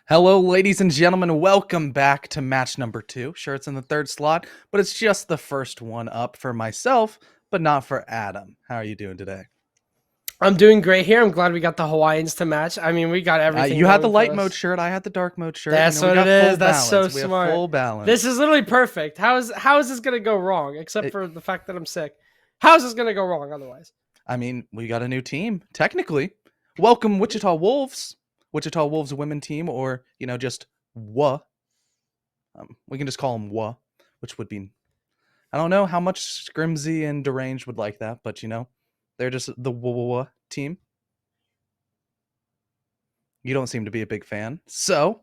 Hello, ladies and gentlemen. Welcome back to match number 2. Sure, it's in the third slot, but it's just the first one up for myself, but not for Adam. How are you doing today? I'm doing great here. I'm glad we got the Hawaiians to match. I mean, we got everything You had the going for light mode us. shirt. I had the dark mode shirt. That's We what it got full is. That's so balance. We have smart. full This balance. is literally perfect. How is this gonna go wrong? Except It, for the fact that I'm sick. How is this gonna go wrong otherwise? I mean, we got a new team, technically. Welcome, Wichita Wolves. Wichita Wolves women team, or, just WA. We can just call them WA, which would be, I don't know how much Scrimsy and Deranged would like that, but, they're just the WA team. You don't seem to be a big fan. So,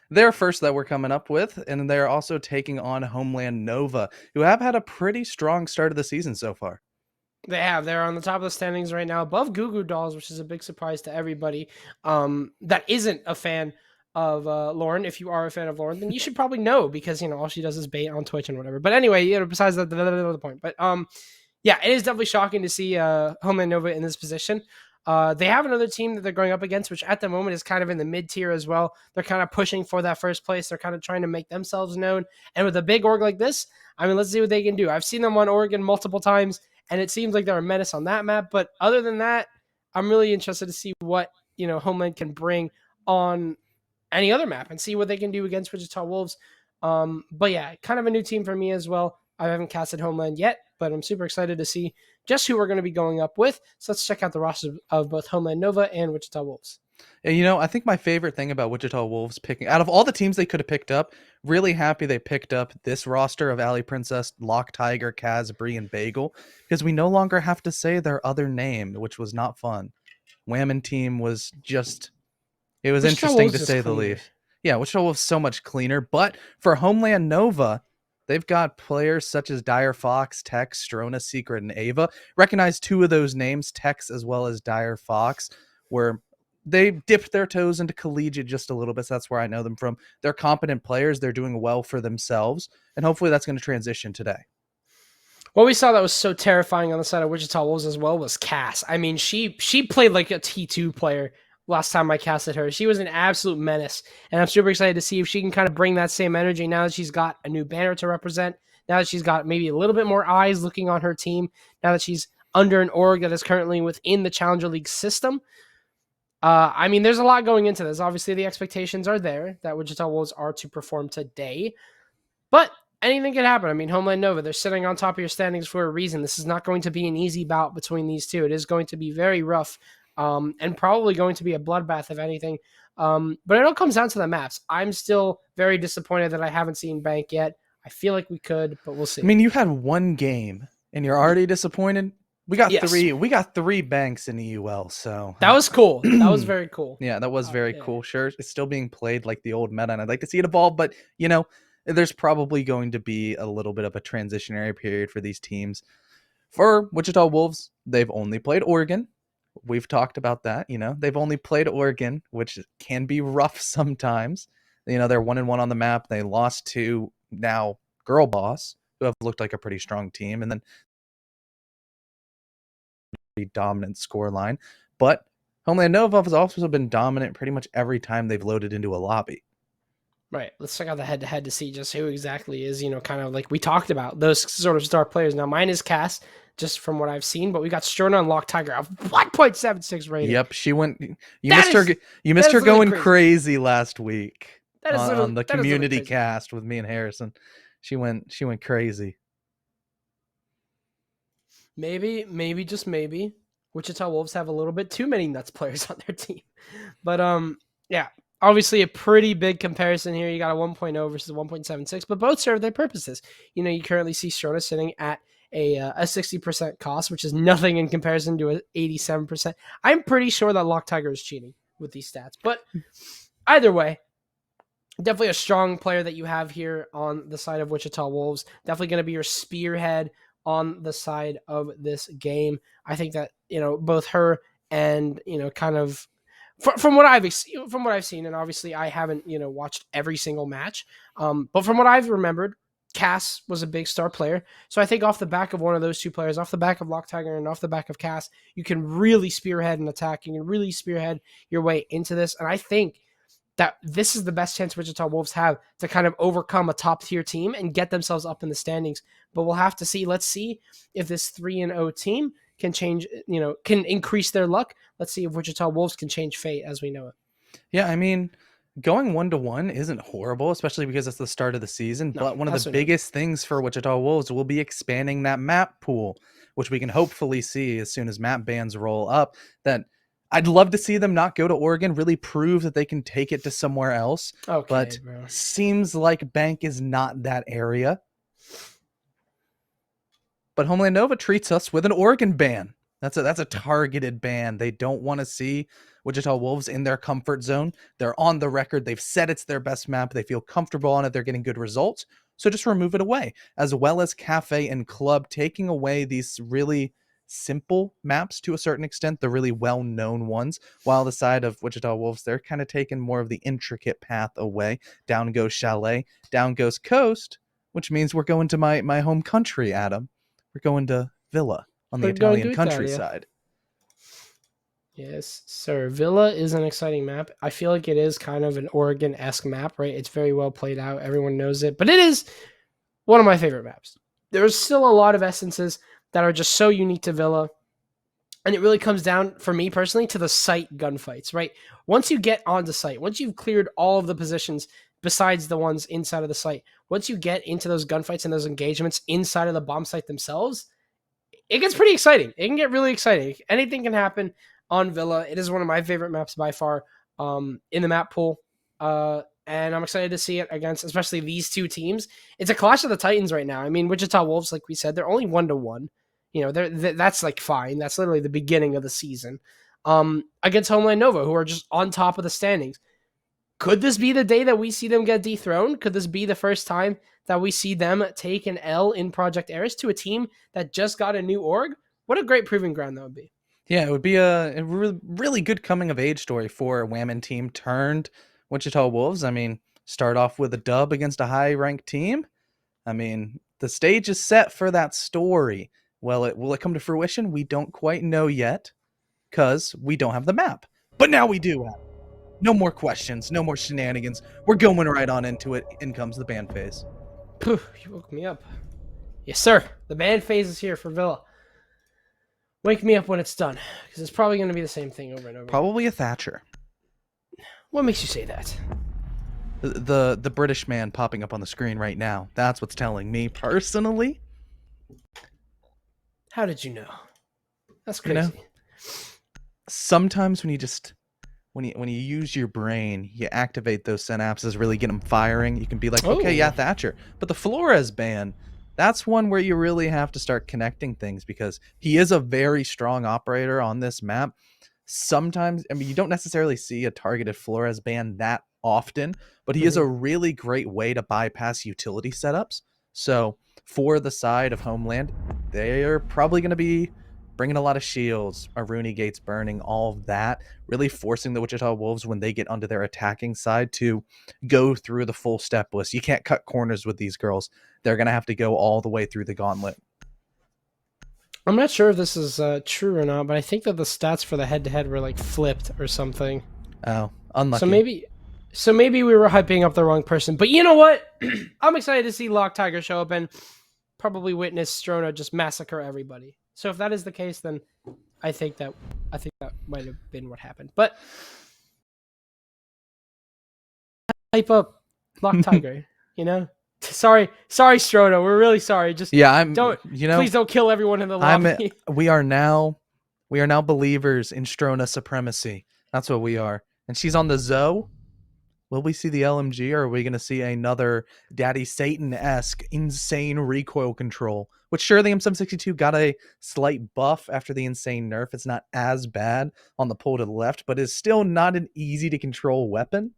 they're first that we're coming up with, and they're also taking on Homeland Nova, who have had a pretty strong start of the season so far. They have. They're on the top of the standings right now, above Goo Goo Dolls, which is a big surprise to everybody. That isn't a fan of Lauren. If you are a fan of Lauren, then you should probably know because all she does is bait on Twitch and whatever. But anyway, besides that, the point. But yeah, it is definitely shocking to see Homeland Nova in this position. They have another team that they're going up against, which at the moment is kind of in the mid tier as well. They're kind of pushing for that first place. They're kind of trying to make themselves known. And with a big org like this, I mean, let's see what they can do. I've seen them on Oregon multiple times, and it seems like they're a menace on that map. But other than that, I'm really interested to see what Homeland can bring on any other map and see what they can do against Wichita Wolves. But yeah, kind of a new team for me as well. I haven't casted Homeland yet, but I'm super excited to see just who we're going to be going up with. So let's check out the roster of both Homeland Nova and Wichita Wolves. And I think my favorite thing about Wichita Wolves picking, out of all the teams they could have picked up, really happy they picked up this roster of Alley Princess, Lock Tiger, Kaz, Bree, and Bagel, because we no longer have to say their other name, which was not fun. Whammon team was just, it was Wichita interesting Wolves to is say the cleaner. least. Yeah, Wichita Wolves so much cleaner, but for Homeland Nova, they've got players such as Dire Fox, Tex, Strona, Secret, and Ava. Recognize two of those names, Tex as well as Dire Fox, where they dipped their toes into collegiate just a little bit. So that's where I know them from. They're competent players. They're doing well for themselves. And hopefully that's going to transition today. What we saw that was so terrifying on the side of Wichita Wolves as well was Cass. I mean, she played like a T2 player last time I casted her. She was an absolute menace. And I'm super excited to see if she can kind of bring that same energy now that she's got a new banner to represent, now that she's got maybe a little bit more eyes looking on her team, now that she's under an org that is currently within the Challenger League system. I mean, there's a lot going into this. Obviously, the expectations are there that Wichita Wolves are to perform today. But anything can happen. I mean, Homeland Nova, they're sitting on top of your standings for a reason. This is not going to be an easy bout between these two. It is going to be very rough and probably going to be a bloodbath, if anything. But it all comes down to the maps. I'm still very disappointed that I haven't seen Bank yet. I feel like we could, but we'll see. I mean, you had one game and you're already disappointed. We got Yes. three banks in EUL, so That was cool. That was very cool. Yeah, that was very cool. Sure, it's still being played like the old meta, and I'd like to see it evolve, but there's probably going to be a little bit of a transitionary period for these teams. For Wichita Wolves, they've only played Oregon. We've talked about that. They've only played Oregon, which can be rough sometimes. They're 1-1 on the map. They lost to now Girl Boss, who have looked like a pretty strong team, and then dominant scoreline. But Homeland Nova has also been dominant pretty much every time they've loaded into a lobby. Right. Let's check out the head-to-head to see just who exactly is, kind of like we talked about, those sort of star players. Now, mine is Cass, just from what I've seen, but we got Strona and Lock Tiger of 1.76 rating. Yep, she went. You missed her going crazy last week on the community cast with me and Harrison. She went crazy. Maybe, just maybe, Wichita Wolves have a little bit too many nuts players on their team. But yeah, obviously a pretty big comparison here. You got a 1.0 versus a 1.76, but both serve their purposes. You currently see Strona sitting at a 60% cost, which is nothing in comparison to an 87%. I'm pretty sure that Lock Tiger is cheating with these stats, but either way, definitely a strong player that you have here on the side of Wichita Wolves. Definitely going to be your spearhead on the side of this game. I think that, both her and, kind of from what I've seen, and obviously I haven't, watched every single match. But from what I've remembered, Cass was a big star player. So I think off the back of one of those two players, off the back of Lock Tiger and off the back of Cass, you can really spearhead an attack. You can really spearhead your way into this. And I think that this is the best chance Wichita Wolves have to kind of overcome a top tier team and get themselves up in the standings. But we'll have to see. Let's see if this 3-0 team can change, can increase their luck. Let's see if Wichita Wolves can change fate as we know it. Yeah, I mean, going 1-1 isn't horrible, especially because it's the start of the season. No, But one of the absolutely biggest things for Wichita Wolves will be expanding that map pool, which we can hopefully see as soon as map bans roll up. That I'd love to see them not go to Oregon, really prove that they can take it to somewhere else. not. Okay, But bro. seems like Bank is not that area. But Homeland Nova treats us with an Oregon ban. That's a targeted ban. They don't want to see Wichita Wolves in their comfort zone. They're on the record. They've said it's their best map. They feel comfortable on it. They're getting good results. So just remove it away, as well as Cafe and Club, taking away these really simple maps to a certain extent, the really well-known ones, while the side of Wichita Wolves, they're kind of taking more of the intricate path away. Down goes Chalet, down goes Coast, which means we're going to my home country, Adam. We're going to Villa on the We're going Italian to Italia. countryside. Yes, sir. Villa is an exciting map. I feel like it is kind of an Oregon-esque map, right? It's very well played out. Everyone knows it. But it is one of my favorite maps. There's still a lot of essences that are just so unique to Villa. And it really comes down, for me personally, to the site gunfights, right? Once you get onto site, once you've cleared all of the positions besides the ones inside of the site, once you get into those gunfights and those engagements inside of the bomb site themselves, it gets pretty exciting. It can get really exciting. Anything can happen on Villa. It is one of my favorite maps by far in the map pool. And I'm excited to see it against especially these two teams. It's a clash of the Titans right now. I mean, Wichita Wolves, like we said, they're only 1-1. That's like fine. That's literally the beginning of the season. Against Homeland Nova, who are just on top of the standings. Could this be the day that we see them get dethroned? Could this be the first time that we see them take an L in Project Eris to a team that just got a new org? What a great proving ground that would be. Yeah, it would be a really good coming of age story for a Whammon team turned Wichita Wolves. I mean, start off with a dub against a high-ranked team. I mean, the stage is set for that story. Will it come to fruition? We don't quite know yet, because we don't have the map. But now we do have it. No more questions, no more shenanigans. We're going right on into it. In comes the ban phase. Poof, you woke me up. Yes, sir. The ban phase is here for Villa. Wake me up when it's done, because it's probably going to be the same thing over and over. Probably a Thatcher. What makes you say that? The British man popping up on the screen right now. That's what's telling me personally. How did you know? That's crazy. Sometimes when you use your brain, you activate those synapses, really get them firing. You can be like, okay, yeah, Thatcher. But the Flores ban, that's one where you really have to start connecting things, because he is a very strong operator on this map. Sometimes, I mean, you don't necessarily see a targeted Flores ban that often, but he is a really great way to bypass utility setups. So for the side of Homeland, they're probably going to be bringing a lot of shields, Aruni gates burning, all of that, really forcing the Wichita Wolves, when they get onto their attacking side, to go through the full step list. You can't cut corners with these girls. They're going to have to go all the way through the gauntlet. I'm not sure if this is true or not, but I think that the stats for the head-to-head were like flipped or something. Oh, unlucky. So maybe we were hyping up the wrong person. But you know what? I'm excited to see Lock Tiger show up and probably witness Strona just massacre everybody. So if that is the case, then I think that might have been what happened. But hype up Lock Tiger, Sorry, Strona. We're really sorry. Just please don't kill everyone in the lobby. We are now believers in Strona supremacy. That's what we are. And she's on the Zoe. Will we see the LMG, or are we going to see another Daddy Satan-esque insane recoil control? Which sure, the M762 got a slight buff after the insane nerf. It's not as bad on the pull to the left, but is still not an easy to control weapon.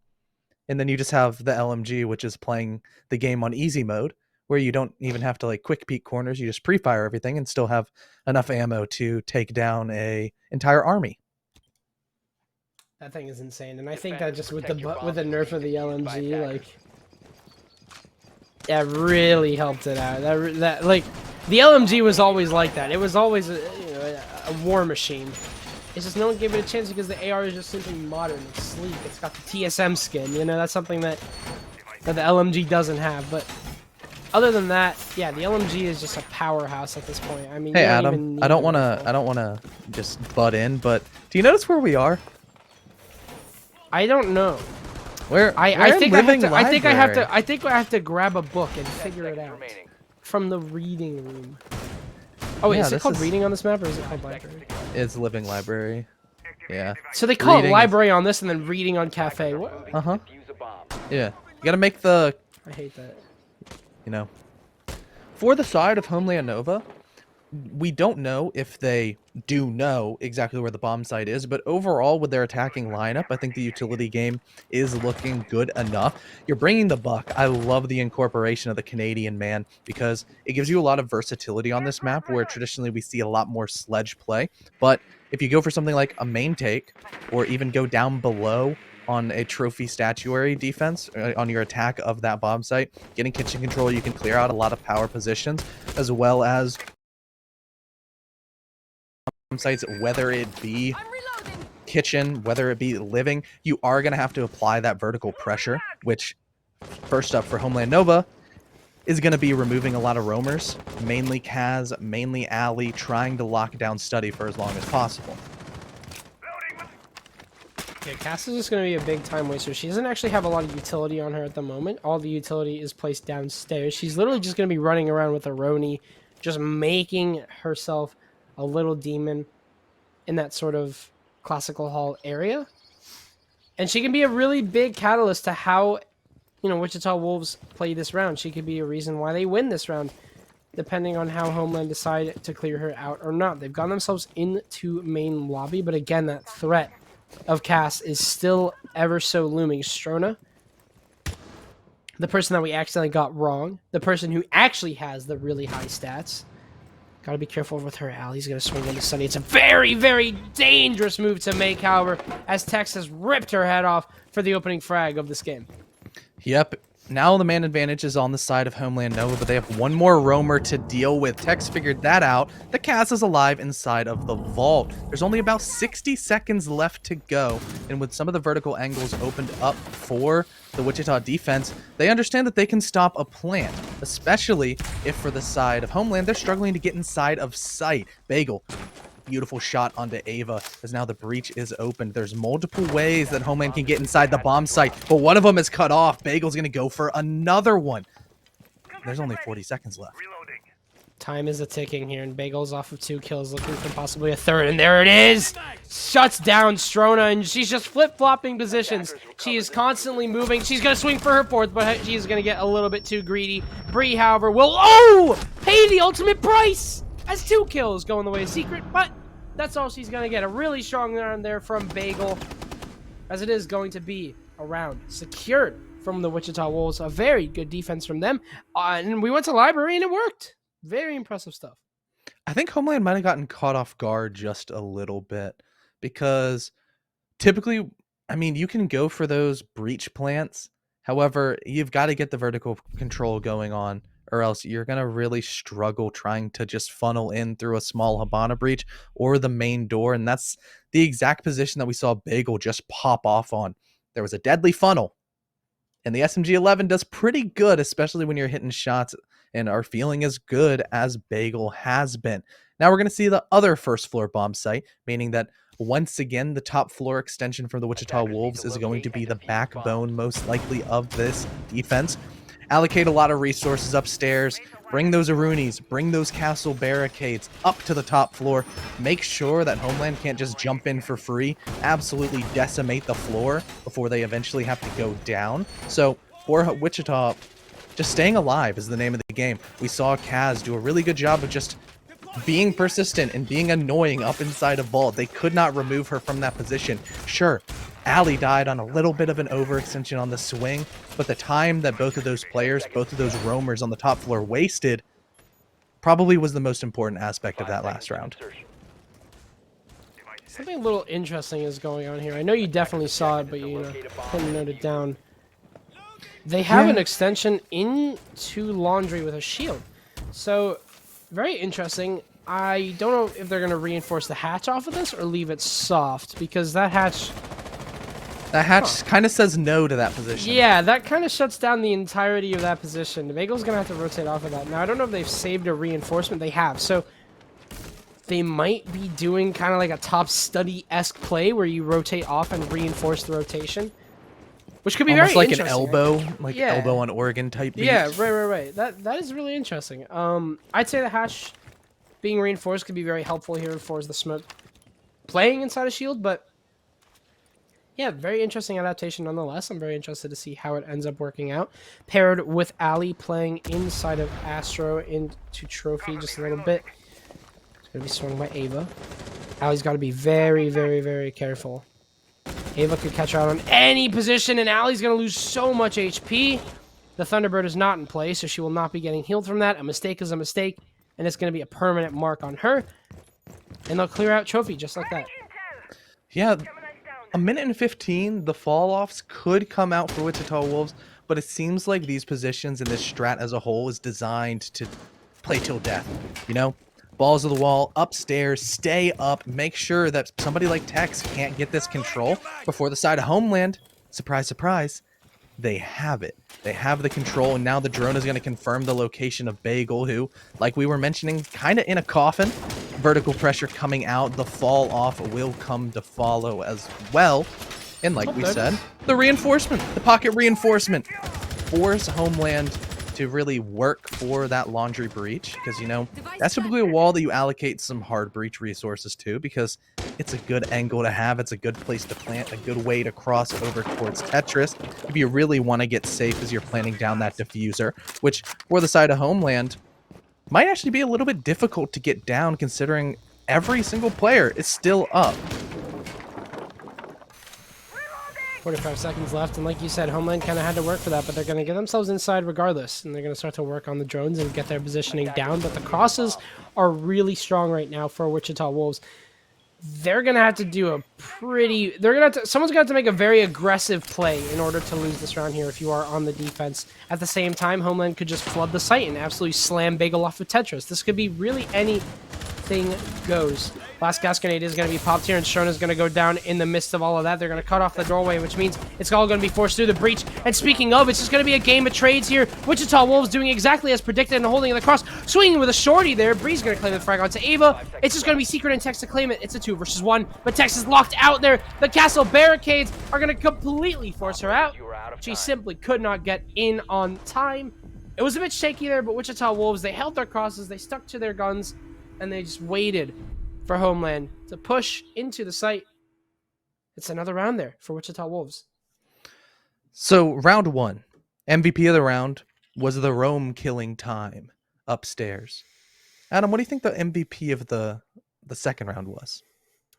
And then you just have the LMG, which is playing the game on easy mode, where you don't even have to quick peek corners. You just pre-fire everything and still have enough ammo to take down a entire army. That thing is insane, and I think that just with the nerf of the LMG, that really helped it out. That the LMG was always like that. It was always a war machine. It's just no one gave it a chance because the AR is just simply modern. It's sleek. It's got the TSM skin. You know, that's something that the LMG doesn't have. But other than that, yeah, the LMG is just a powerhouse at this point. I mean, Hey you don't Adam, even need I don't the want to rifle. I don't want to just butt in, but do you notice where we are? I don't know. We're I in think I have living to. I think I have library. to. I think I have to grab a book and figure it out from the reading room. Oh, wait, Yeah, is it this called is reading on this map or is it called library? it's living library. Yeah. So they call it Reading is library on this and then reading on cafe. What? uh-huh. Yeah. You got to make the, I hate that. you know, for the side of Homeland Nova, we don't know if they do know exactly where the bomb site is, but overall with their attacking lineup, I think the utility game is looking good enough. You're bringing the buck. I love the incorporation of the Canadian man because it gives you a lot of versatility on this map where traditionally we see a lot more sledge play. But if you go for something like a main take or even go down below on a trophy statuary defense on your attack of that bomb site, getting kitchen control, you can clear out a lot of power positions as well as sites, whether it be kitchen, whether it be living, you are going to have to apply that vertical pressure, which first up for Homeland Nova is going to be removing a lot of roamers, mainly Kaz, mainly Ali, trying to lock down Study for as long as possible. Yeah, Cass is just going to be a big time waster. She doesn't actually have a lot of utility on her at the moment. All the utility is placed downstairs. She's literally just going to be running around with a Roni, just making herself a little demon in that sort of classical hall area. And she can be a really big catalyst to how, you know, Wichita Wolves play this round. She could be a reason why they win this round, depending on how Homeland decide to clear her out or not. They've gotten themselves into main lobby, but again, that threat of Cass is still ever so looming. Strona, the person that we accidentally got wrong, the person who actually has the really high stats. Gotta be careful with her. Ali's gonna swing into Sunny. It's a very, very dangerous move to make, however, as Tex has ripped her head off for the opening frag of this game. Yep. Now the man advantage is on the side of Homeland Nova, but they have one more roamer to deal with. Tex figured that out. The Cass is alive inside of the vault. There's only about 60 seconds left to go, and with some of the vertical angles opened up for the Wichita defense, they understand that they can stop a plant, especially if for the side of Homeland, they're struggling to get inside of sight. Bagel. Beautiful shot onto Ava as now the breach is opened. There's multiple ways that Homeland can get inside the bomb site, but one of them is cut off. Bagel's going to go for another one. There's only 40 seconds left. Time is a ticking here, and Bagel's off of 2 kills, looking for possibly a third, and there it is! Shuts down Strona, and she's just flip-flopping positions. She is constantly moving. She's going to swing for her fourth, but she's going to get a little bit too greedy. Bree, however, will, pay the ultimate price! As 2 kills go in the way of Secret, but that's all she's going to get. A really strong round there from Bagel, as it is going to be a round secured from the Wichita Wolves. A very good defense from them. And we went to library, and it worked. Very impressive stuff. I think Homeland might have gotten caught off guard just a little bit because typically, I mean, you can go for those breach plants. However, you've got to get the vertical control going on, or else you're going to really struggle trying to just funnel in through a small Habana breach or the main door. And that's the exact position that we saw Bagel just pop off on. There was a deadly funnel, and the SMG-11 does pretty good, especially when you're hitting shots and are feeling as good as Bagel has been. Now we're going to see the other first floor bomb site, meaning that once again, the top floor extension from the Wichita Wolves is going to be the backbone, most likely, of this defense. Allocate a lot of resources upstairs, bring those Arunis, bring those castle barricades up to the top floor, make sure that Homeland can't just jump in for free, absolutely decimate the floor before they eventually have to go down. So for Wichita, just staying alive is the name of the game. We saw Kaz do a really good job of just being persistent and being annoying up inside a vault. They could not remove her from that position. Sure, Ali died on a little bit of an overextension on the swing, but the time that both of those players, both of those roamers on the top floor wasted probably was the most important aspect of that last round. Something a little interesting is going on here. I know you definitely saw it, but you couldn't note it down. They have an extension into laundry with a shield. So, very interesting. I don't know if they're going to reinforce the hatch off of this or leave it soft, because that hatch... That hatch kind of says no to that position. Yeah, that kind of shuts down the entirety of that position. The Bagel's going to have to rotate off of that. Now, I don't know if they've saved a reinforcement. They have. So they might be doing kind of like a top study-esque play where you rotate off and reinforce the rotation, which could be almost very like an interesting. elbow, like elbow on Oregon type beat. Yeah, right. That is really interesting. I'd say the hatch being reinforced could be very helpful here for the smoke playing inside a shield, but yeah, very interesting adaptation nonetheless. I'm very interested to see how it ends up working out. Paired with Ali playing inside of Astro into Trophy just a little bit. It's going to be swung by Ava. Ali's got to be very careful. Ava could catch her out on any position, and Ali's going to lose so much HP. The Thunderbird is not in play, so she will not be getting healed from that. A mistake is a mistake, and it's going to be a permanent mark on her. And they'll clear out Trophy just like that. Yeah, a minute and 15, the fall-offs could come out for Wichita Wolves, but it seems like these positions and this strat as a whole is designed to play till death, you know? Balls to the wall, upstairs, stay up, make sure that somebody like Tex can't get this control before the side of Homeland. Surprise, surprise. They have it. They have the control, and now the drone is going to confirm the location of Bagel, who, like we were mentioning, kind of in a coffin. Vertical pressure coming out. The fall off will come to follow as well. And like we said, the reinforcement, the pocket reinforcement, force Homeland to really work for that laundry breach, because, you know, that's typically a wall that you allocate some hard breach resources to, because it's a good angle to have. It's a good place to plant, a good way to cross over towards Tetris if you really want to get safe as you're planning down that diffuser, which for the side of Homeland might actually be a little bit difficult to get down, considering every single player is still up. 45 seconds left, and like you said, Homeland kind of had to work for that, but they're going to get themselves inside regardless, and they're going to start to work on the drones and get their positioning down, but the crosses are really strong right now for Wichita Wolves. They're going to have to do a pretty... someone's going to have to make a very aggressive play in order to lose this round here if you are on the defense. At the same time, Homeland could just flood the site and absolutely slam Bagel off of Tetris. This could be really anything goes. Last gas grenade is going to be popped here, and Shona is going to go down in the midst of all of that. They're going to cut off the doorway, which means it's all going to be forced through the breach. And speaking of, it's just going to be a game of trades here. Wichita Wolves doing exactly as predicted and holding the cross. Swinging with a shorty there. Bree's going to claim the frag onto Ava. It's just going to be Secret and Tex to claim it. It's a 2 versus 1, but Tex is locked out there. The castle barricades are going to completely force her out. She simply could not get in on time. It was a bit shaky there, but Wichita Wolves, they held their crosses, they stuck to their guns, and they just waited for Homeland to push into the site. It's another round there for Wichita Wolves. So round 1, MVP of the round was the roam killing time upstairs. Adam, what do you think the MVP of the second round was?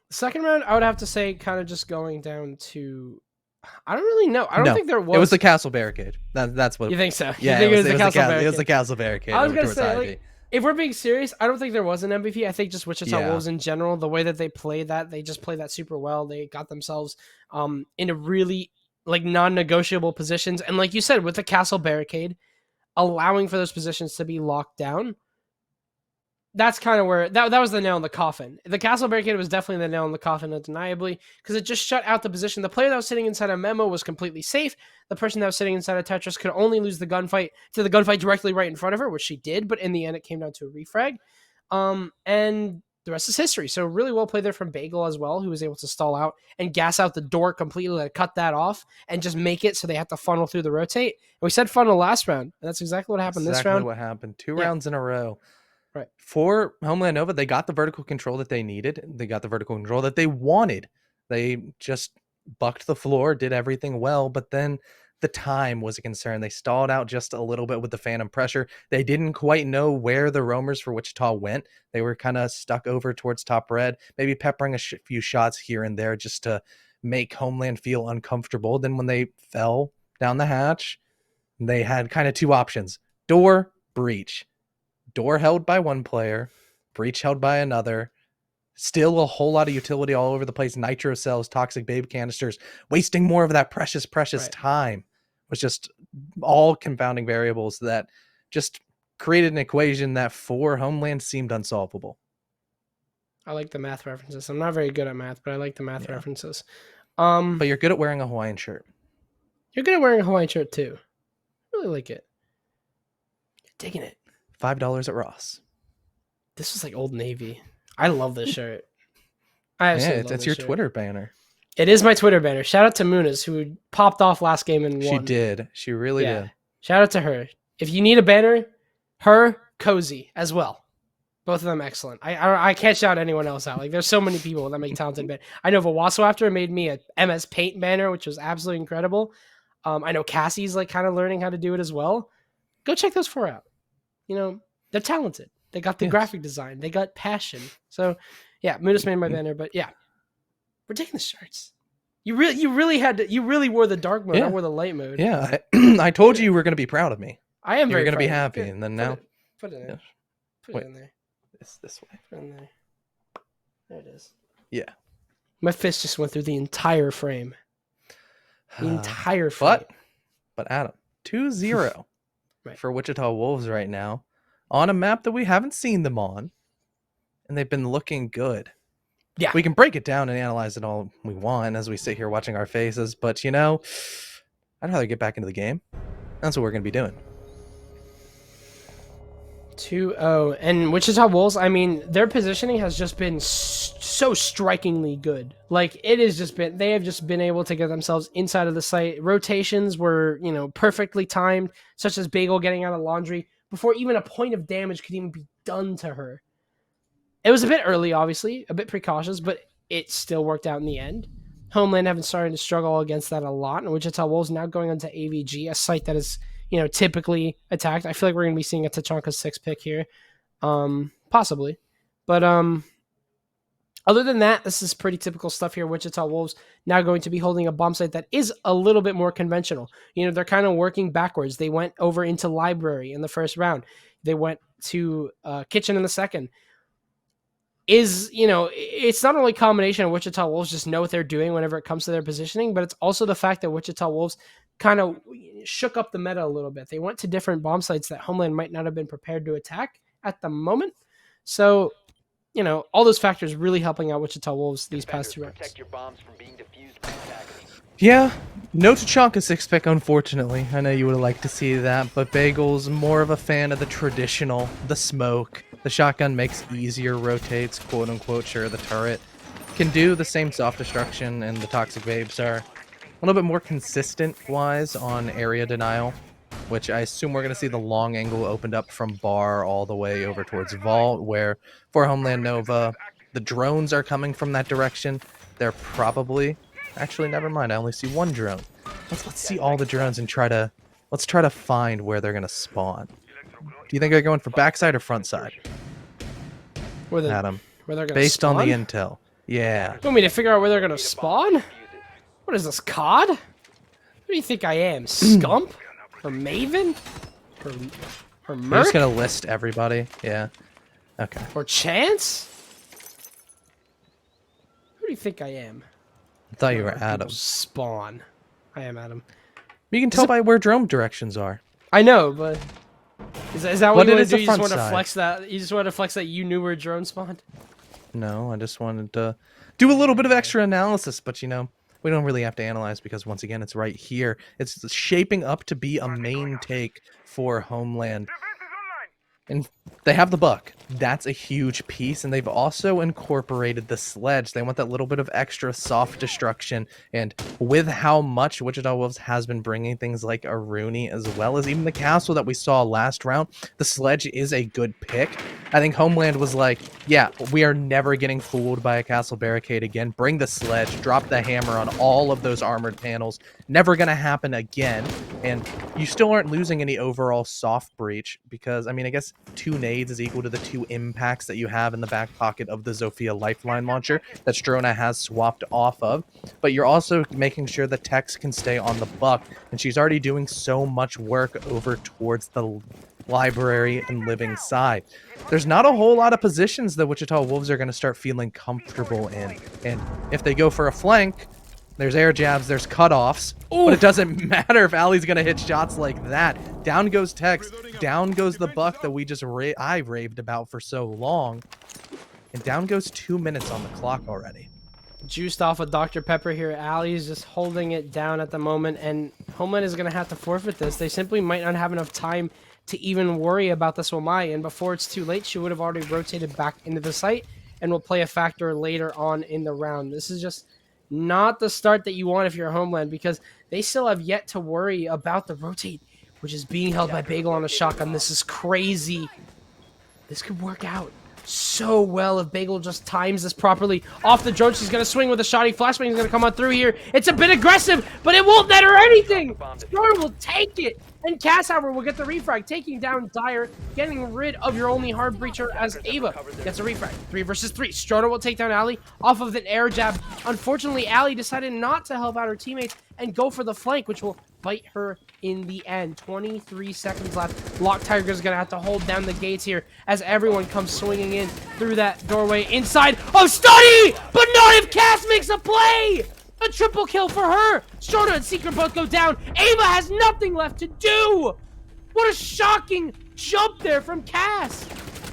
The second round, I would have to say, kind of just going down to... I don't really know. I don't think there was... It was the castle barricade. That's what... You think so? Yeah, you think it was the castle barricade? It was the castle barricade. I was going to say, like, if we're being serious, I don't think there was an MVP. I think just Wichita Wolves in general, the way that they played that, they just played that super well. They got themselves into really like non-negotiable positions. And like you said, with the castle barricade, allowing for those positions to be locked down, that's kind of where that was the nail in the coffin. The castle barricade was definitely the nail in the coffin, undeniably, because it just shut out the position. The player that was sitting inside a Memo was completely safe. The person that was sitting inside a Tetris could only lose the gunfight to the gunfight directly right in front of her, which she did, but in the end it came down to a refrag. And the rest is history. So really well played there from Bagel as well, who was able to stall out and gas out the door completely, to cut that off and just make it so they have to funnel through the rotate. And we said funnel last round, and that's exactly what happened this round. Exactly what happened. 2 rounds in a row. Right. For Homeland Nova, they got the vertical control that they needed. They got the vertical control that they wanted. They just bucked the floor, did everything well, but then the time was a concern. They stalled out just a little bit with the phantom pressure. They didn't quite know where the roamers for Wichita went. They were kind of stuck over towards top red, maybe peppering a few shots here and there just to make Homeland feel uncomfortable. Then when they fell down the hatch, they had kind of 2 options: door, breach. Door held by one player, breach held by another. Still a whole lot of utility all over the place. Nitro cells, toxic babe canisters, wasting more of that precious time. Was just all confounding variables that just created an equation that for Homeland seemed unsolvable. I like the math references. I'm not very good at math, but I like the math Yeah. references. But you're good at wearing a Hawaiian shirt. You're good at wearing a Hawaiian shirt too. I really like it. You're digging it. $5 at Ross. This was like Old Navy. I love this shirt. I Yeah, absolutely love it's this your shirt. Twitter banner. It is my Twitter banner. Shout out to Muniz, who popped off last game and She won. did. She really did. Shout out to her. If you need a banner, her, Cozy as well. Both of them excellent. I can't shout anyone else out. Like there's so many people that make talented banners. I know Vawasso after made me a MS Paint banner, which was absolutely incredible. I know Cassie's like kind of learning how to do it as well. Go check those four out. You know, they're talented. They got the graphic design. They got passion. So yeah, Muniz made my banner, but yeah. We're taking the shirts. You really wore the dark mode. Yeah. I wore the light mode. Yeah, I told you were going to be proud of me. I am very going to be proud. happy, Good. and then now Put it in. Yeah. Put Wait. it in there. This way. Put it in there. There it is. Yeah. My fist just went through the entire frame. The entire frame. But Adam, 2-0 Right. for Wichita Wolves right now on a map that we haven't seen them on, and they've been looking good. Yeah. We can break it down and analyze it all we want as we sit here watching our faces, but you know, I'd rather get back into the game. That's what we're going to be doing. 2-0. And Wichita Wolves, I mean, their positioning has just been so strikingly good. Like, it has just been, they have just been able to get themselves inside of the site. Rotations were, you know, perfectly timed, such as Bagel getting out of laundry before even a point of damage could even be done to her. It was a bit early, obviously, a bit precautious, but it still worked out in the end. Homeland having started to struggle against that a lot, and Wichita Wolves now going onto AVG, a site that is, you know, typically attacked. I feel like we're going to be seeing a Tachanka 6 pick here, possibly. But other than that, this is pretty typical stuff here. Wichita Wolves now going to be holding a bomb site that is a little bit more conventional. You know, they're kind of working backwards. They went over into Library in the first round. They went to Kitchen in the second. Is, you know, it's not only a combination of Wichita Wolves just know what they're doing whenever it comes to their positioning, but it's also the fact that Wichita Wolves kind of shook up the meta a little bit. They went to different bomb sites that Homeland might not have been prepared to attack at the moment. So, you know, all those factors really helping out Wichita Wolves these past 2 rounds. Yeah, no Tachanka 6 pick, unfortunately. I know you would have liked to see that, but Bagel's more of a fan of the traditional, the smoke. The shotgun makes easier rotates, quote unquote. Sure, the turret can do the same soft destruction, and the toxic babes are a little bit more consistent wise on area denial, which I assume we're going to see the long angle opened up from bar all the way over towards vault, where for Homeland Nova, the drones are coming from that direction. They're probably, actually, never mind. I only see one drone. Let's see all the drones and let's try to find where they're going to spawn. Do you think they're going for backside or front side? Adam, where they're gonna based spawn? on the intel. Yeah. You want me to figure out where they're going to spawn? What is this, COD? Who do you think I am, Scump? Or Maven? Or Merc? You're just going to list everybody? Yeah. Okay. Or Chance? Who do you think I am? I thought you were Adam. Spawn. I am Adam. You can tell by where drone directions are. I know, but is that what you want to do? You just want to side. flex that? You just want to flex that you knew where drone spawned? No, I just wanted to do a little bit of extra analysis, but you know, we don't really have to analyze because once again, it's right here. It's shaping up to be a main take for Homeland. And they have the buck. That's a huge piece, and they've also incorporated the sledge. They want that little bit of extra soft destruction, and with how much Wichita Wolves has been bringing things like a Rooney as well as even the castle that we saw last round, the sledge is a good pick. I think Homeland was like, yeah, we are never getting fooled by a castle barricade again. Bring the sledge, drop the hammer on all of those armored panels. Never going to happen again. And you still aren't losing any overall soft breach because, I mean, I guess 2 nades is equal to the 2 impacts that you have in the back pocket of the Zofia Lifeline launcher that Strona has swapped off of. But you're also making sure that Tex can stay on the buck, and she's already doing so much work over towards the library and living side. There's not a whole lot of positions that Wichita Wolves are going to start feeling comfortable in. And if they go for a flank, there's air jabs, there's cutoffs, but it doesn't matter if Ali's going to hit shots like that. Down goes Tex, down goes the buck that we just I raved about for so long. and down goes 2 minutes on the clock already. Juiced off of Dr. Pepper here. Allie's just holding it down at the moment, and Homeland is going to have to forfeit this. They simply might not have enough time to even worry about this Wamai, and before it's too late, she would have already rotated back into the site and will play a factor later on in the round. This is just not the start that you want if you're Homeland, because they still have yet to worry about the rotate, which is being held by Bagel on a shotgun. This is crazy. This could work out so well if Bagel just times this properly. Off the drone, she's going to swing with a shotty. Flashbang is going to come on through here. It's a bit aggressive, but it won't net her anything. Stroder will take it. And Cassauer will get the refrag, taking down Dyer, getting rid of your only hard breacher as Ava gets a refrag. 3 versus 3. Stroder will take down Allie off of an air jab. Unfortunately, Allie decided not to help out her teammates and go for the flank, which will bite her in the end. 23 seconds left. Lock Tiger's going to have to hold down the gates here as everyone comes swinging in through that doorway inside of Study, but not if Cass makes a play! A triple kill for her! Stroder and Secret both go down. Ava has nothing left to do! What a shocking jump there from Cass!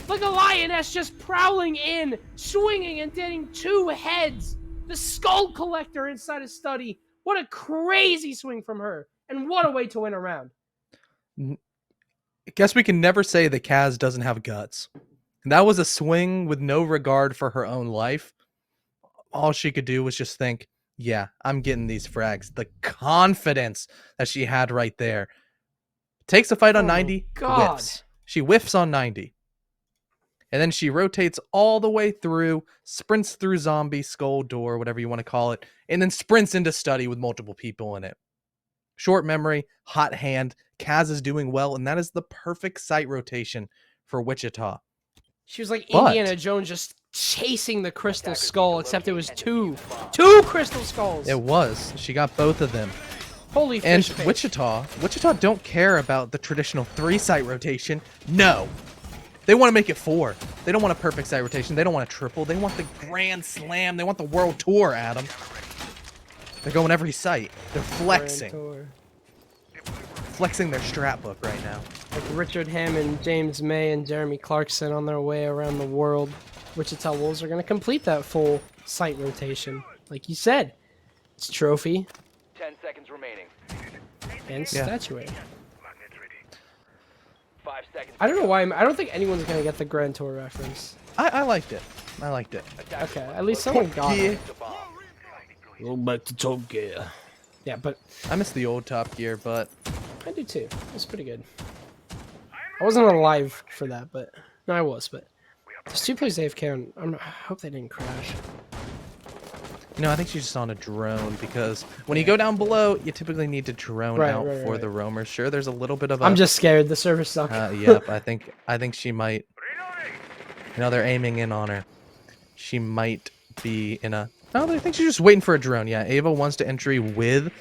Like a lioness just prowling in, swinging and getting 2 heads. The skull collector inside of Study. What a crazy swing from her. And what a way to win a round. I guess we can never say that Kaz doesn't have guts. That was a swing with no regard for her own life. All she could do was just think, yeah, I'm getting these frags. The confidence that she had right there. Takes a fight on 90, whiffs. She whiffs on 90. And then she rotates all the way through, sprints through zombie, skull, door, whatever you want to call it, and then sprints into Study with multiple people in it. Short memory, hot hand. Kaz is doing well, and that is the perfect site rotation for Wichita. She was like Indiana Jones just chasing the crystal skull, except it was two crystal skulls. It was. She got both of them. Holy fish And face. Wichita don't care about the traditional 3-site rotation. No. They want to make it 4. They don't want a perfect site rotation. They don't want a triple. They want the Grand Slam. They want the World Tour, Adam. They're going every site. They're flexing. Flexing their strat book right now. Like Richard Hammond, James May, and Jeremy Clarkson on their way around the world. Wichita Wolves are going to complete that full site rotation. Like you said, it's trophy. 10 seconds remaining. And statuary. 5 seconds. I don't know why. I don't think anyone's going to get the Grand Tour reference. I liked it. I liked it. Okay, at least someone got it. Go back to Top Gear. Yeah, but I miss the old Top Gear, but I do too. It was pretty good. I wasn't alive for that, but no, I was. But there's 2 plays AFK. I hope they didn't crash. I think she's just on a drone because when you go down below, you typically need to drone out for the roamers. Sure, there's a little bit of a... I'm just scared. The server sucks. Yep, I think she might... they're aiming in on her. She might be in a... No, I think she's just waiting for a drone. Yeah, Ava wants to entry with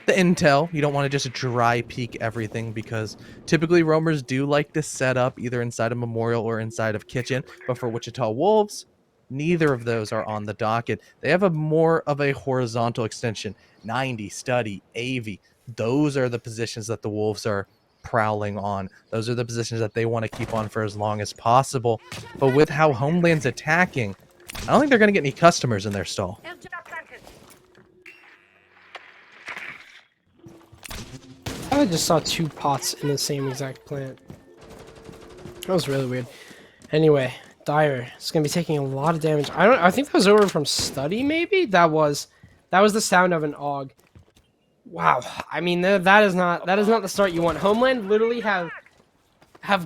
the intel. You don't want to just dry peek everything because typically roamers do like to set up either inside of Memorial or inside of Kitchen. But for Wichita Wolves, neither of those are on the docket. They have a more of a horizontal extension. 90, Study, AV. Those are the positions that the Wolves are prowling on. Those are the positions that they want to keep on for as long as possible. But with how Homeland's attacking, I don't think they're going to get any customers in their stall. I just saw 2 pots in the same exact plant. That was really weird. Anyway, Dyer is going to be taking a lot of damage. I think that was over from Study, maybe? That was the sound of an AUG. Wow. I mean, that is not the start you want. Homeland literally have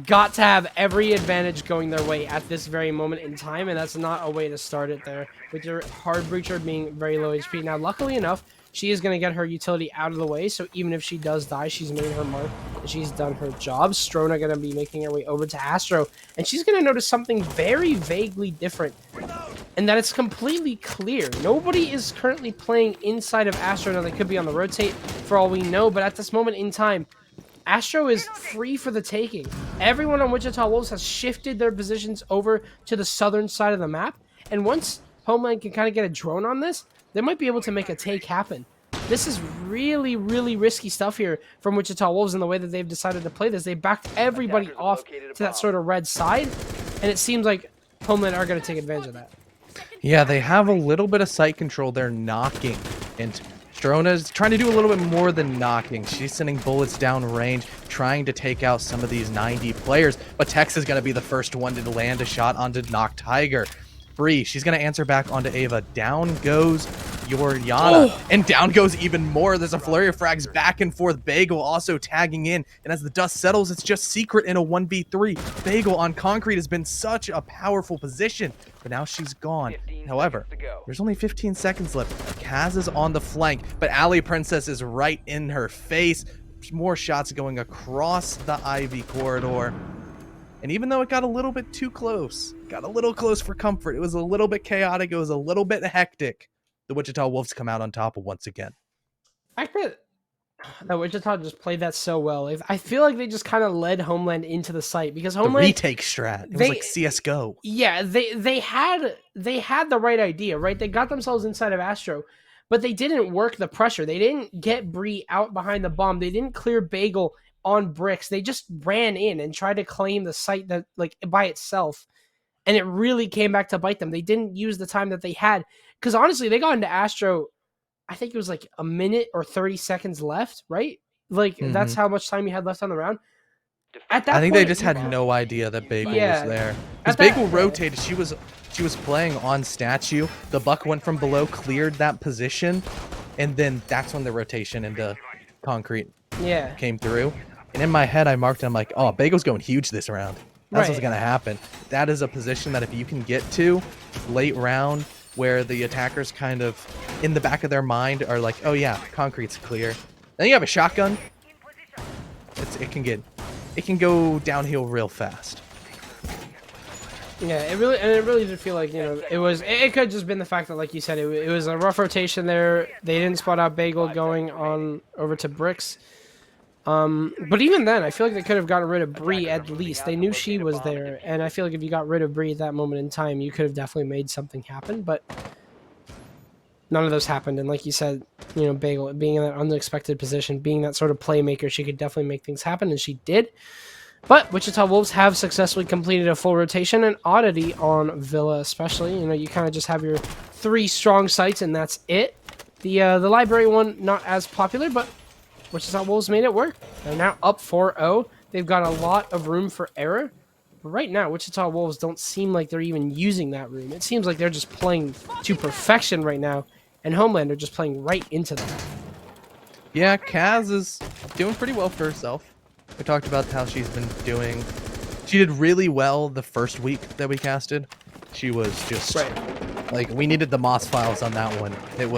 got to have every advantage going their way at this very moment in time, and that's not a way to start it there. With your hard breacher being very low HP. Now, luckily enough, she is going to get her utility out of the way, so even if she does die, she's made her mark and she's done her job. Strona going to be making her way over to Astro, and she's going to notice something very vaguely different, and that it's completely clear. Nobody is currently playing inside of Astro. Now, they could be on the rotate for all we know, but at this moment in time, Astro is free for the taking. Everyone on Wichita Wolves has shifted their positions over to the southern side of the map, and once Homeland can kind of get a drone on this, they might be able to make a take happen. This is really, really risky stuff here from Wichita Wolves in the way that they've decided to play this. They backed everybody off to that sort of red side, and it seems like Homeland are going to take advantage of that. Yeah, they have a little bit of sight control. They're knocking. And Strona's trying to do a little bit more than knocking. She's sending bullets down range, trying to take out some of these 90 players. But Tex is going to be the first one to land a shot onto Knock Tiger. Bree, she's going to answer back onto Ava. Down goes Yana. And down goes even more. There's a flurry of frags back and forth. Bagel also tagging in. And as the dust settles, it's just Secret in a 1v3. Bagel on concrete has been such a powerful position. But now she's gone. However, there's only 15 seconds left. Kaz is on the flank, but Ali Princess is right in her face. More shots going across the Ivy corridor. And even though it got a little bit too close, got a little close for comfort, it was a little bit chaotic, it was a little bit hectic, the Wichita Wolves come out on top once again. I think that Wichita just played that so well. I feel like they just kind of led Homeland into the site because Homeland... The retake strat. It was like CSGO. Yeah, they had the right idea, right? They got themselves inside of Astro, but they didn't work the pressure. They didn't get Bree out behind the bomb. They didn't clear Bagel on bricks. They just ran in and tried to claim the site that like by itself. And it really came back to bite them. They didn't use the time that they had. Because honestly, they got into Astro, I think it was like a minute or 30 seconds left, right? Like that's how much time you had left on the round. At that I think point, they just had no idea that Bagel was there. Because At Bagel that- rotated. She was playing on statue. The buck went from below, cleared that position, and then that's when the rotation into concrete came through. And in my head, I marked it. I'm like, oh, Bagel's going huge this round. That's what's going to happen. That is a position that if you can get to late round where the attackers kind of in the back of their mind are like, oh yeah, concrete's clear. Then you have a shotgun. It can go downhill real fast. Yeah, it really did feel like, it could have just been the fact that, like you said, it was a rough rotation there. They didn't spot out Bagel going on over to bricks. But even then, I feel like they could have gotten rid of Bree at least. They knew she was there, and I feel like if you got rid of Bree at that moment in time, you could have definitely made something happen, but none of those happened. And like you said, Bagel being in that unexpected position, being that sort of playmaker, she could definitely make things happen, and she did. But Wichita Wolves have successfully completed a full rotation, and oddity on Villa especially. You kind of just have your 3 strong sites, and that's it. The library one, not as popular, but Wichita Wolves made it work. They're now up 4-0. They've got a lot of room for error. But right now, Wichita Wolves don't seem like they're even using that room. It seems like they're just playing to perfection right now, and Homeland are just playing right into that. Yeah, Kaz is doing pretty well for herself. We talked about how she's been doing. She did really well the first week that we casted. She was just like, we needed the Moss files on that one. It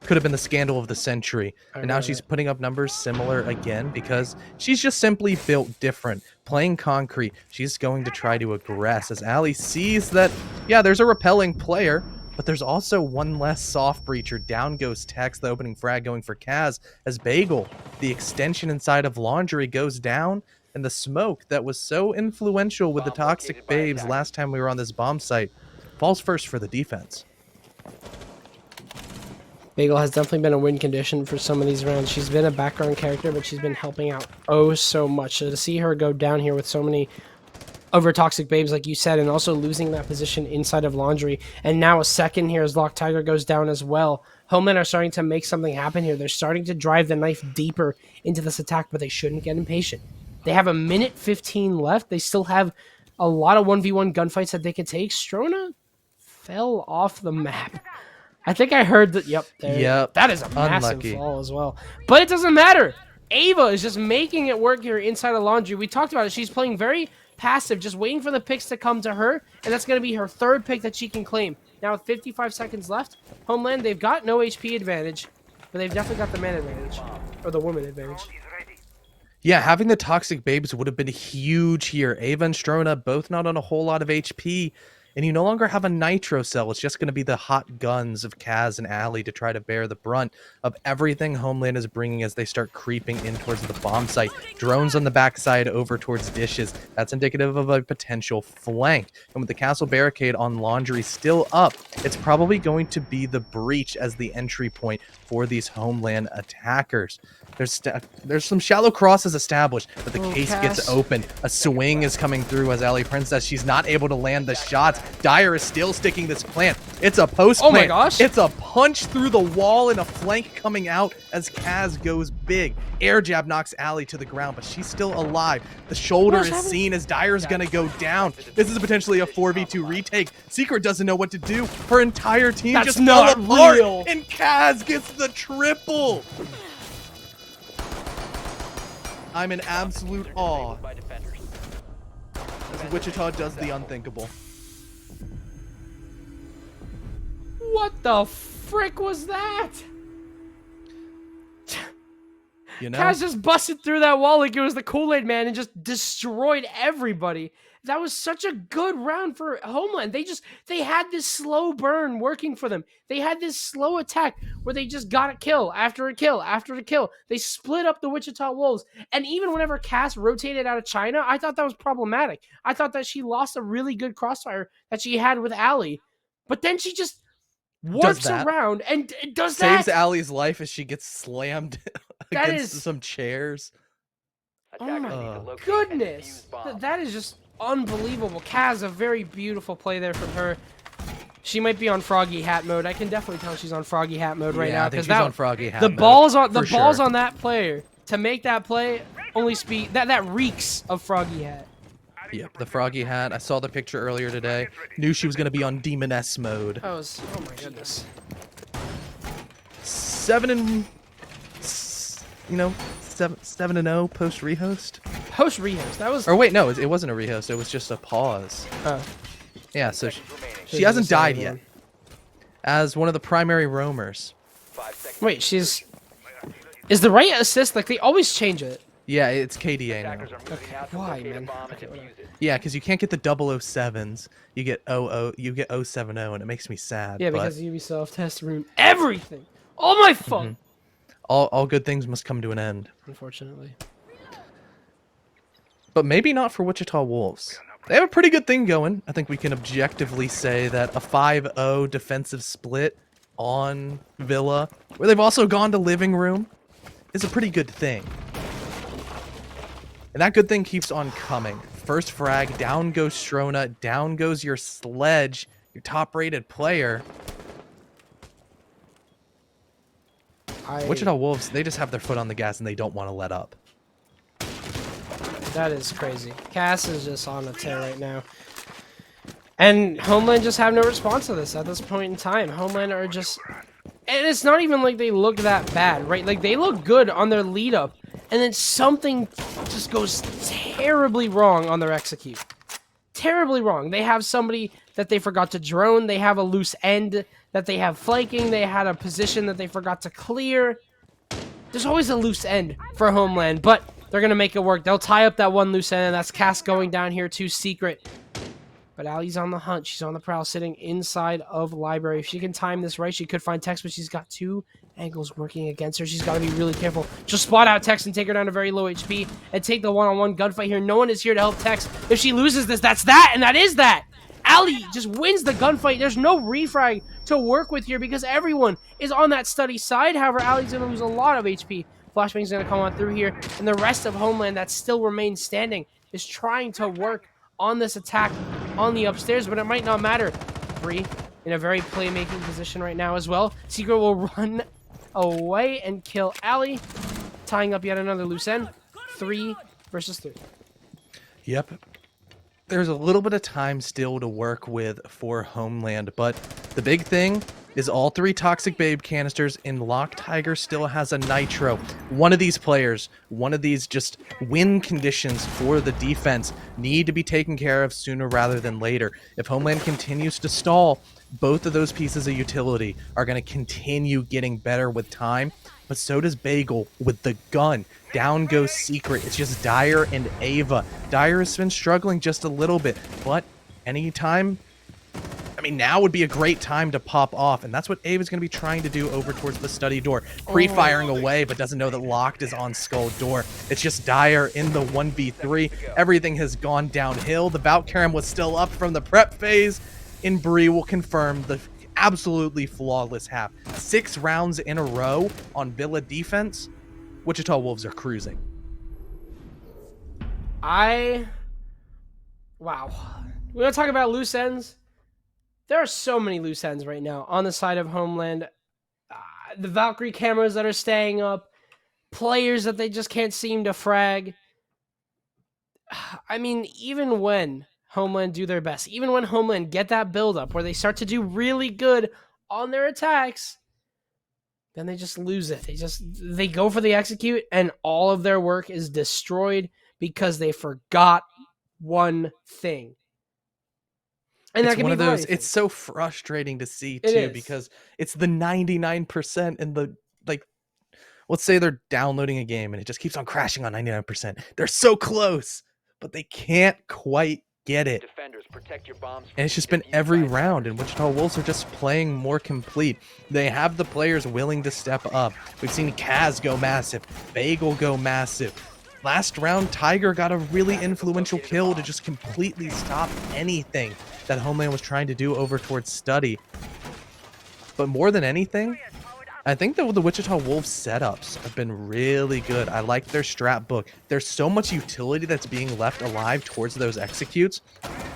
could have been the scandal of the century. And now she's putting up numbers similar again because she's just simply built different. Playing concrete, she's going to try to aggress as Ali sees that, yeah, there's a repelling player, but there's also one less soft breacher. Down goes Tex, the opening frag going for Kaz, as Bagel, the extension inside of Laundry, goes down, and the smoke that was so influential with the Toxic Babes last time we were on this bomb site falls first for the defense. Bagel has definitely been a win condition for some of these rounds. She's been a background character, but she's been helping out so much. So to see her go down here with so many over Toxic Babes, like you said, and also losing that position inside of Laundry, and now a second here as Lock Tiger goes down as well. Homeland are starting to make something happen here. They're starting to drive the knife deeper into this attack, but they shouldn't get impatient. They have a minute 15 left. They still have a lot of 1v1 gunfights that they could take. Strona fell off the map. I think I heard that. Yep. That is a massive fall as well. But it doesn't matter. Ava is just making it work here inside of Laundry. We talked about it. She's playing very passive, just waiting for the picks to come to her, and that's going to be her 3rd pick that she can claim. Now with 55 seconds left, Homeland, they've got no HP advantage, but they've definitely got the man advantage, or the woman advantage. Yeah, having the Toxic Babes would have been huge here. Ava and Strona both not on a whole lot of HP, and you no longer have a nitro cell. It's just going to be the hot guns of Kaz and Ali to try to bear the brunt of everything Homeland is bringing as they start creeping in towards the bomb site. Drones on the backside over towards dishes. That's indicative of a potential flank. And with the castle barricade on Laundry still up, it's probably going to be the breach as the entry point for these Homeland attackers. There's some shallow crosses established, but the case gets open. A swing is coming through as Ali Princess. She's not able to land the shots. Dyer is still sticking this plant. It's a post Oh plant. my gosh. It's a punch through the wall and a flank coming out as Kaz goes big. Air jab knocks Allie to the ground, but she's still alive. The shoulder What's is happening? seen as Dyer's gonna go down. This is potentially a 4v2 retake. Secret doesn't know what to do. Her entire team That's just not fell apart, real. and Kaz gets the triple. I'm in absolute awe By defenders. as Wichita does the unthinkable. What the frick was that? You know? Kaz just busted through that wall like it was the Kool-Aid Man and just destroyed everybody. That was such a good round for Homeland. They had this slow burn working for them. They had this slow attack where they just got a kill after a kill after a kill. They split up the Wichita Wolves. And even whenever Cass rotated out of China, I thought that was problematic. I thought that she lost a really good crossfire that she had with Allie. But then she just warps that. around and does Saves that. Allie's life as she gets slammed That against is- some chairs. Oh Attackers my need to locate and goodness. defuse bombs. That is just unbelievable. Kaz, a very beautiful play there from her. She might be on Froggy Hat mode. I can definitely tell she's on Froggy Hat mode right Yeah, now I think because she's that on Froggy Hat the mode, balls for sure. on that player to make that play only speak that reeks of Froggy Hat. Yep, the Froggy Hat. I saw the picture earlier today. Knew she was going to be on Demoness mode. Oh my goodness. 7-0 post rehost. Post rehost. That was Or wait, no, it wasn't a rehost. It was just a pause. Yeah, so she hasn't died yet. As one of the primary roamers. 5 seconds. Wait, is the right assist like they always change it? Yeah, it's KDA now. Attackers are moving out to Why, locate a man? bomb and Okay, defuse it. Yeah, because you can't get the 007s. You get 070, and it makes me sad. Yeah, but because Ubisoft has to ruin everything. All my fun. all good things must come to an end. Unfortunately. But maybe not for Wichita Wolves. They have a pretty good thing going. I think we can objectively say that a 5-0 defensive split on Villa, where they've also gone to living room, is a pretty good thing. And that good thing keeps on coming. First frag, down goes Strona, down goes your Sledge, your top-rated player. Wichita Wolves, they just have their foot on the gas and they don't want to let up. That is crazy. Cass is just on a tear right now. And Homeland just have no response to this at this point in time. Homeland are just... And it's not even like they look that bad, right? Like, they look good on their lead up. And then something just goes terribly wrong on their execute. Terribly wrong. They have somebody that they forgot to drone. They have a loose end that they have flanking. They had a position that they forgot to clear. There's always a loose end for Homeland, but they're going to make it work. They'll tie up that one loose end, and that's Cass going down here to Secret. But Allie's on the hunt. She's on the prowl, sitting inside of Library. If she can time this right, she could find Tex, but she's got two angles working against her. She's got to be really careful. Just spot out Tex and take her down to very low HP and take the one-on-one gunfight here. No one is here to help Tex. If she loses this, that's that, and that is that. Allie just wins the gunfight. There's no refrag to work with here because everyone is on that study side. However, Allie's going to lose a lot of HP. Flashbang's going to come on through here, and the rest of Homeland that still remains standing is trying to work on this attack on the upstairs, but it might not matter. Bree in a very playmaking position right now as well. Secret will run away and kill Allie, tying up yet another loose end. 3 versus 3. Yep. There's a little bit of time still to work with for Homeland, but the big thing is all 3 Toxic Babe canisters, and Lock Tiger still has a Nitro. One of these players, one of these just win conditions for the defense need to be taken care of sooner rather than later. If Homeland continues to stall, both of those pieces of utility are going to continue getting better with time, but so does Bagel with the gun. Down goes Secret. It's just Dyer and Ava. Dyer has been struggling just a little bit, but anytime... I mean, now would be a great time to pop off, and that's what Ava's going to be trying to do over towards the study door. Pre-firing away, but doesn't know that Locked is on Skull Door. It's just Dyer in the 1v3. Everything has gone downhill. The Valkyram was still up from the prep phase, and Bree will confirm the absolutely flawless half. 6 rounds in a row on Villa defense. Wichita Wolves are cruising. Wow. We want to talk about loose ends. there are so many loose ends right now on the side of Homeland. The Valkyrie cameras that are staying up, players that they just can't seem to frag. I mean, even when Homeland do their best, even when Homeland get that buildup where they start to do really good on their attacks, then they just lose it. They go for the execute and all of their work is destroyed because they forgot one thing. And It's that can one be of those. anything. It's so frustrating to see It too is. because it's the 99% and the like. Let's say they're downloading a game and it just keeps on crashing on 99%. They're so close, but they can't quite get it. Defenders, protect your bombs from And it's just being been defused every by round, and attackers. Wichita Wolves are just playing more complete. They have the players willing to step up. We've seen Kaz go massive, Bagel go massive. Last round, Tiger got a really influential kill to just completely stop anything that Homeland was trying to do over towards Study. But more than anything, I think that the Wichita Wolves setups have been really good. I like their strat book. There's so much utility that's being left alive towards those executes.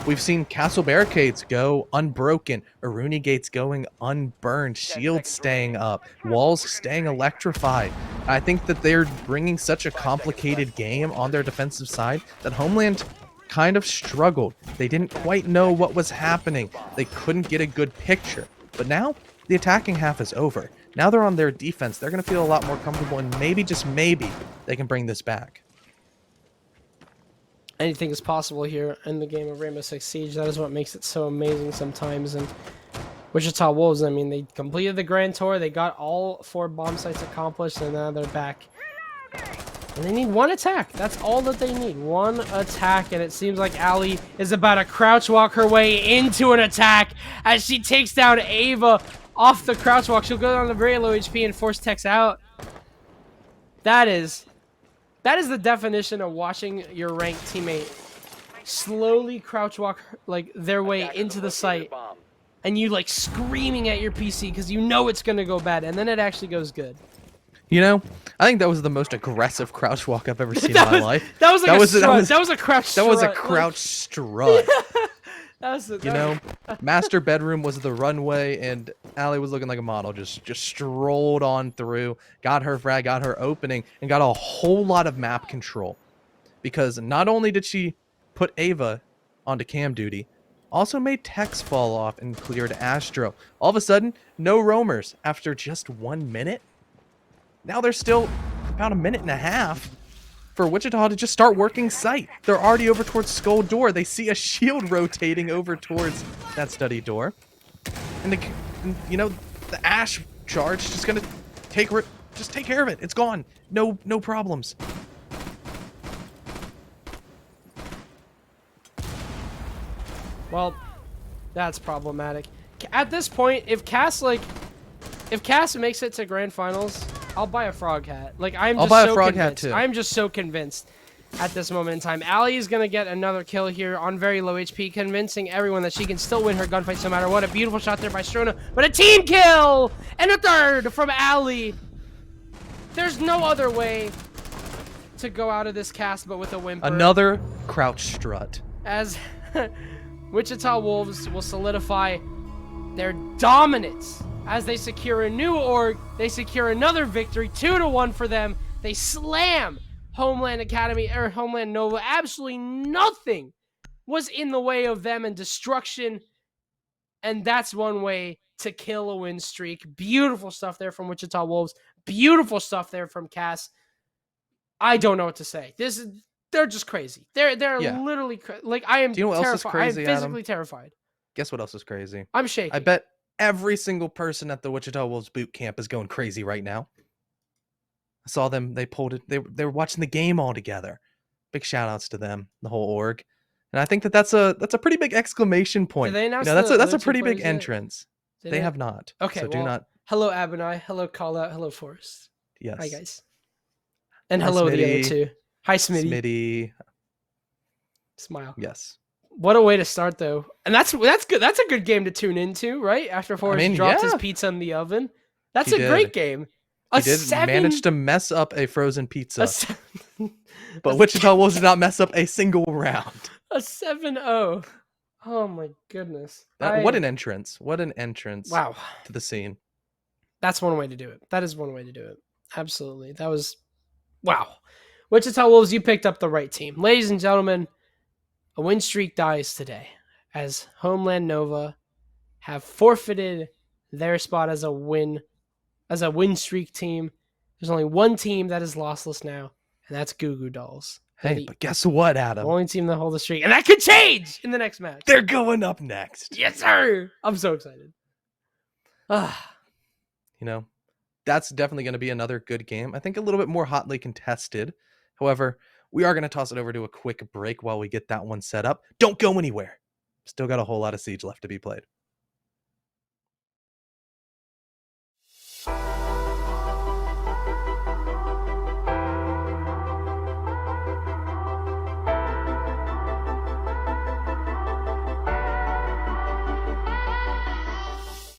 We've seen castle barricades go unbroken, Aruni gates going unburned, shields staying up, walls staying electrified. I think that they're bringing such a complicated game on their defensive side that Homeland kind of struggled. They didn't quite know what was happening. They couldn't get a good picture. But now the attacking half is over. Now they're on their defense. They're going to feel a lot more comfortable, and maybe, just maybe, they can bring this back. Anything is possible here in the game of Rainbow Six Siege. That is what makes it so amazing sometimes. And Wichita Wolves, I mean, they completed the Grand Tour. They got all 4 bomb sites accomplished, and now they're back. And they need one attack. That's all that they need. One attack, and it seems like Allie is about to crouch walk her way into an attack as she takes down Ava off the crouch walk. She'll go down to very low HP and force Tex out. That is the definition of watching your ranked teammate slowly crouch walk like their way Attackers into have the located a site, bomb. and you like screaming at your PC because you know it's gonna go bad, and then it actually goes good. You know, I think that was the most aggressive crouch walk I've ever seen in my life. That was like That a was- that strut. was- That was a crouch. That was a strut. crouch strut. That was You know, master bedroom was the runway, and Allie was looking like a model. Just strolled on through, got her frag, got her opening, and got a whole lot of map control. Because not only did she put Ava onto cam duty, also made Tex fall off and cleared Astro. All of a sudden, no roamers after just 1 minute. Now there's still about a minute and a half for Wichita to just start working sight. They're already over towards Skull Door. They see a shield rotating over towards that study door. And you know, the Ash charge is just gonna take care of it. It's gone. No problems. Well, that's problematic. At this point, if Cass makes it to grand finals, I'll buy a frog hat. Like I'll buy a frog hat too. I'm just so convinced at this moment in time. Allie is gonna get another kill here on very low HP, convincing everyone that she can still win her gunfights no matter what. A beautiful shot there by Strona, but a team kill and a third from Allie. There's no other way to go out of this cast but with a whimper. Another crouch strut. As Wichita Wolves will solidify their dominance as they secure a new org. They secure another victory, 2-1 for them. They slam Homeland Academy or Homeland Nova. Absolutely nothing was in the way of them and destruction. And that's one way to kill a win streak. Beautiful stuff there from Wichita Wolves. Beautiful stuff there from Cass. I don't know what to say. They're just crazy. They're Yeah. literally like I am. Do you know what else is terrified. crazy, I'm Adam? physically terrified. Guess what else is crazy? I'm shaking. I bet every single person at the Wichita Wolves boot camp is going crazy right now. I saw them. They pulled it. They were watching the game all together. Big shout outs to them, the whole org. And I think that's a pretty big exclamation point. Did they announce that's the a other two pretty big players yet? entrance. Did They have not. Okay, So do well, not. Hello, Abinai. Hello, Call Out. Hello, Forrest. Yes. Hi, guys. And Hi, hello, the other Smitty. two. Hi, Smitty. Smitty. Smile. Yes. What a way to start, though. And that's good. That's a good game to tune into, right? After Forrest drops his yeah. pizza in the oven. That's He a great did. game. He did manage to mess up a frozen pizza, a but Wichita Wolves did not mess up a single round. a 7-0. Oh my goodness. What an entrance. What an entrance Wow. to the scene. That's one way to do it. That is one way to do it. Absolutely. That was wow. Wichita Wolves, you picked up the right team. Ladies and gentlemen, a win streak dies today as Homeland Nova have forfeited their spot as a win streak team. There's only one team that is lossless now, and that's Goo Goo Dolls. Hey, but guess what, The Adam? only team that hold the streak, and that could change in the next match. They're going up next. Yes, sir. I'm so excited. You know, that's definitely going to be another good game. I think a little bit more hotly contested. However, we are going to toss it over to a quick break while we get that one set up. Don't go anywhere. Still got a whole lot of Siege left to be played.